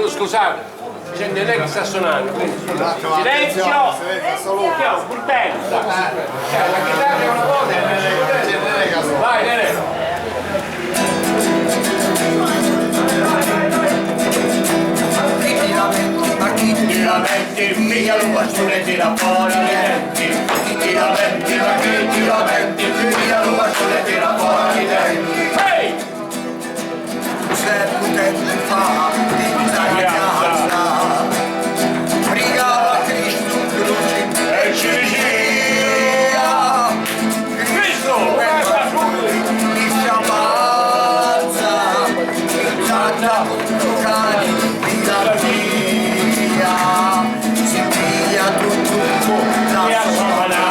scusate, c'è del che sta suonando, quindi. Silenzio! Silenzio! Pulpenza! La chitarra è una cosa, vai, Nene! Ti lamenti, figlia lo bastone tira fuori i denti. Ti lamenti, ma che ti lamenti, figlia lo bastone tira fuori i denti. Ehi! Se potete fare, ti casa. Brigava Cristo croce e ci gira. Cristo! Mi si ammazza, pizzata contro cani, via via. Si piglia tutto la sonata.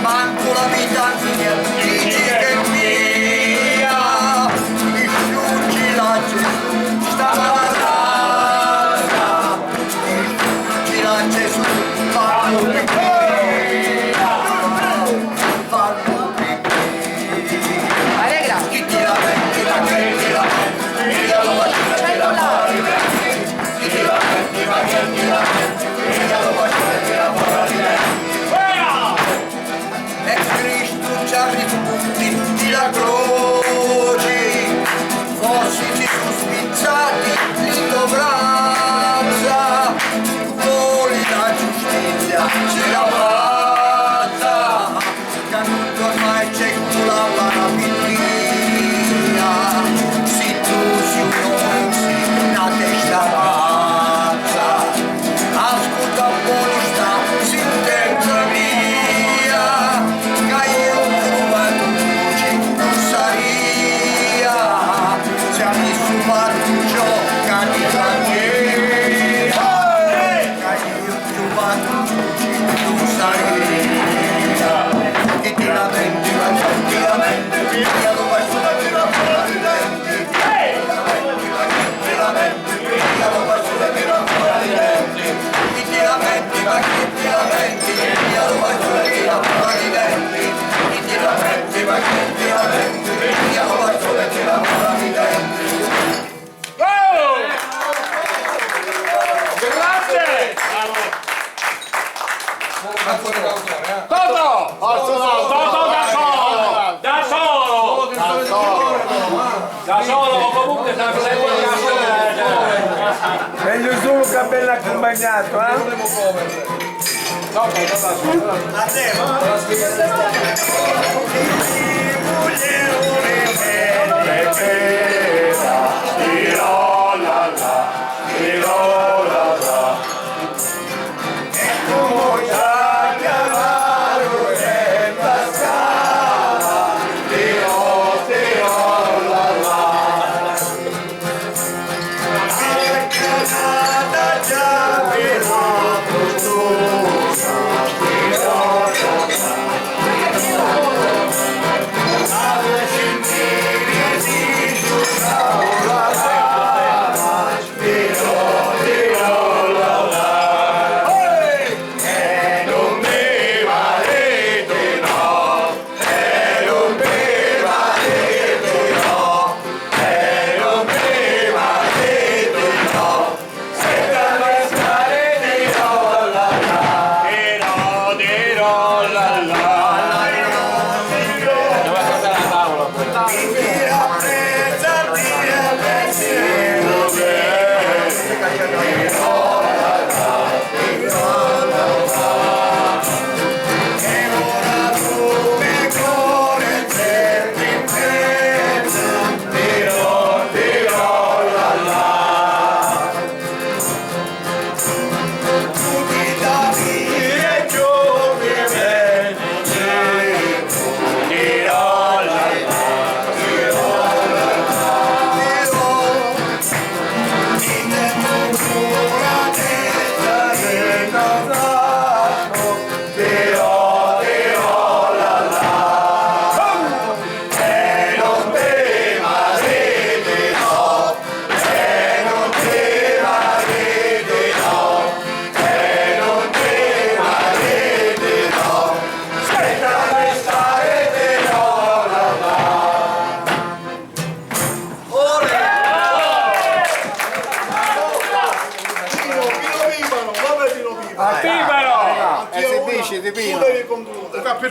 Manco la vita mia, dici che mia. Mi sciuggi la Gesù, stava la razza. Mi sciuggi la Gesù, fallo pipì. Fallo pipì. Chi ti lamenti, ma che ti lamenti? Io lo faccio per la fuori. Chi ti lamenti, ma che ti lamenti? Io lo faccio per la fuori. E Cristo ci ha rispunti la croce, forse ci sono spizzati li dovranza, voli la giustizia, ce la fatta, canuto ormai c'è la parapiglia, si tu si un'onzi, una testa pazza, ascolta un po' di sta sentenza mia, che io come luce non saria, se a mi subaruccio cani la mia, che io come luce non saria, che ti lamenti, ma che ti lamenti, via lo faccio da te la fuori denti, ti lamenti, via lo faccio da te la fuori denti, ti lamenti, ma che ti lamenti, via lo faccio da te la fuori denti, ti lamenti, ma che ti lamenti, via lo faccio da te la fuori denti. Grazie! Toto! Da solo! Da solo, comunque sta facendo una Meglio solo che ben accompagnato, eh?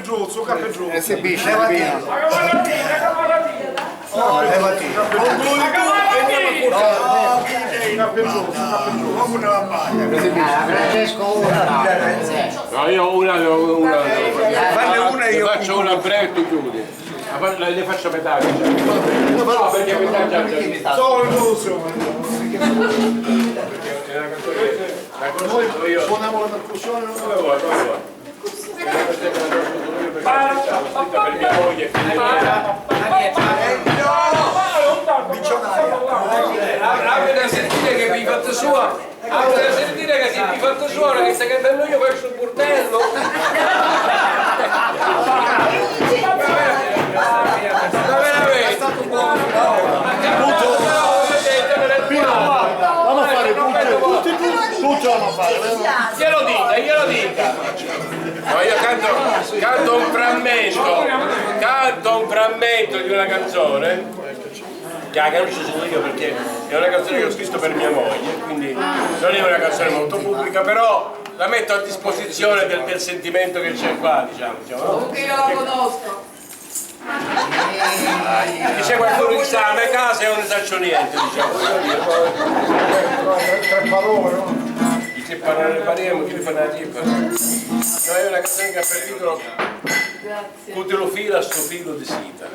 giù, su capo giù. Esibisce, No, io una. Fanne una e io Faccio una breve e tu chiudi. Le faccio metà. No, perché metà già. Solo illuso. Suoniamo la percussione. Come vuoi. Per mia moglie. Avete a sentire che vi fate sua. Avete a sentire che vi fate suona che stai cantando io verso il burdello. È stato buono. Vamos a fare tutti vanno a fare. Glielo dica. No, io canto un frammento di una canzone che la conosco solo io perché è una canzone che ho scritto per mia moglie, quindi non è una canzone molto pubblica, però la metto a disposizione del sentimento che c'è qua, diciamo. Comunque io la conosco. C'è qualcuno che sta a me casa e non ne saccio niente, diciamo. Tre parole, no? Chi ti parla ne parliamo, chi li fa una tipa. No, è una canzone che ha per titolo Cutelo fila sto filo di sita.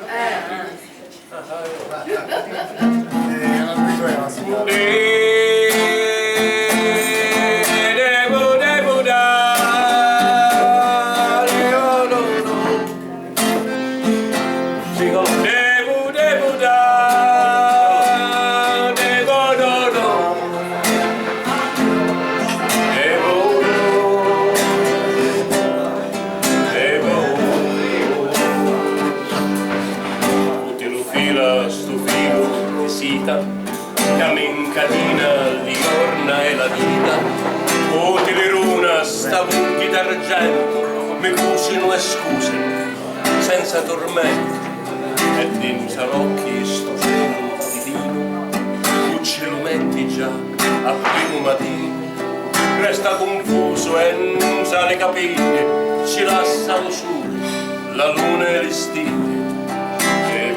Mi cusino e scusano senza tormento e in salocchi sto cielo divino tu ce lo metti già a primo mattino resta confuso e non sa ne capire ci lascia lo sole la luna e le stelle che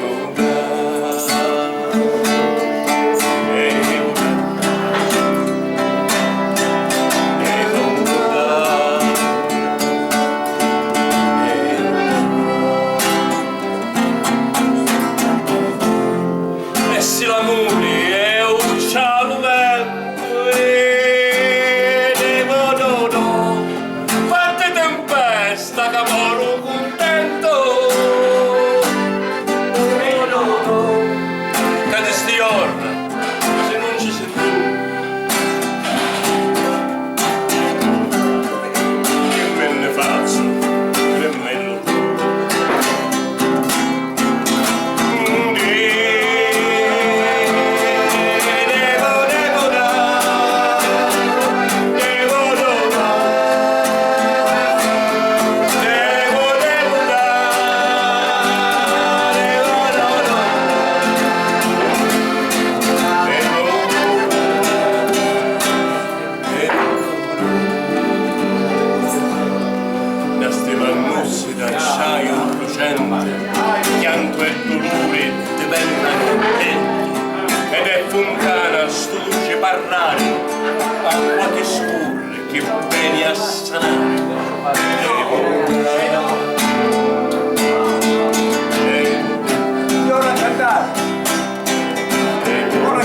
pianto e dolore diventano contenti ed è fontana sto luce parlare acqua che scorre che vieni a sanare ora cantare ora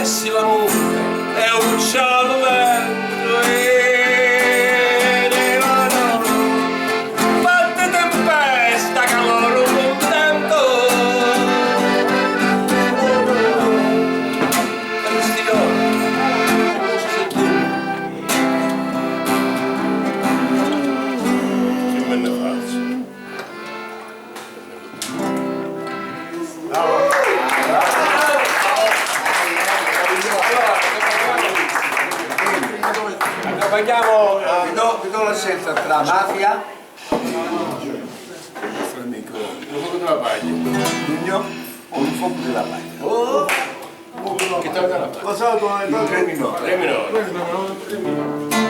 e se l'amore è un scialo vento e fatte tempesta calore contento e questi occhi se tu che me ne faccio accompagniamo vi do la scelta tra mafia, il fuoco della paglia Lugno o il fuoco della paglia. che cantato? Passato ai Tre minori. Tre minori.